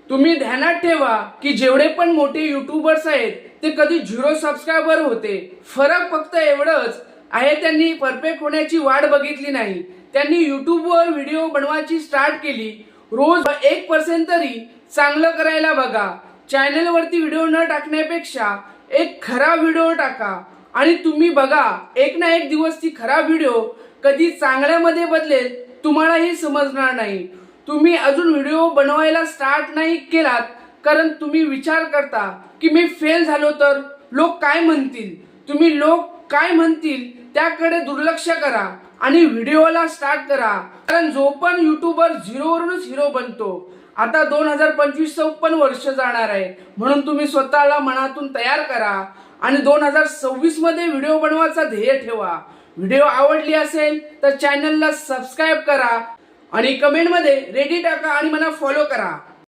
तुम्ही ध्यानात ठेवा की जेवढे पण मोठे युट्यूबर्स आहेत ते कधी 0 सबस्क्रायबर होते। फरक फक्त एवढंच आहे, त्यांनी परफेक्ट होण्याची वाट बघितली नाही। त्यांनी युट्यूबवर व्हिडिओ बनवायची स्टार्ट केली। रोज 1% तरी चांगलं करायला बघा। चॅनलवरती व्हिडिओ न टाकण्यापेक्षा एक खराब व्हिडिओ टाका आणि तुम्ही बघा, एक ना एक दिवस ती खराब व्हिडिओ कधी चांगल्यामध्ये बदलेल तुम्हालाही समजणार नाही। तुम्ही अजून व्हिडिओ बनवायला स्टार्ट नाही केलात कारण तुम्ही विचार करता की मी फेल झालो तर लोक काय म्हणतील। तुम्ही लोक काय म्हणतील त्याकडे दुर्लक्ष करा आणि व्हिडिओला स्टार्ट करा, कारण जो पण युट्यूबर झिरोवरूनच हिरो बनतो। आता 2025 पण वर्ष जाणार आहे, म्हणून तुम्ही स्वतःला मनातून तयार करा आणि 2026 मध्ये व्हिडिओ बनवायचा ध्येय ठेवा। व्हिडिओ आवडली असेल तर चॅनलला सबस्क्राईब करा आणि कमेंट मध्ये रेडी टाका आणि मला फॉलो करा।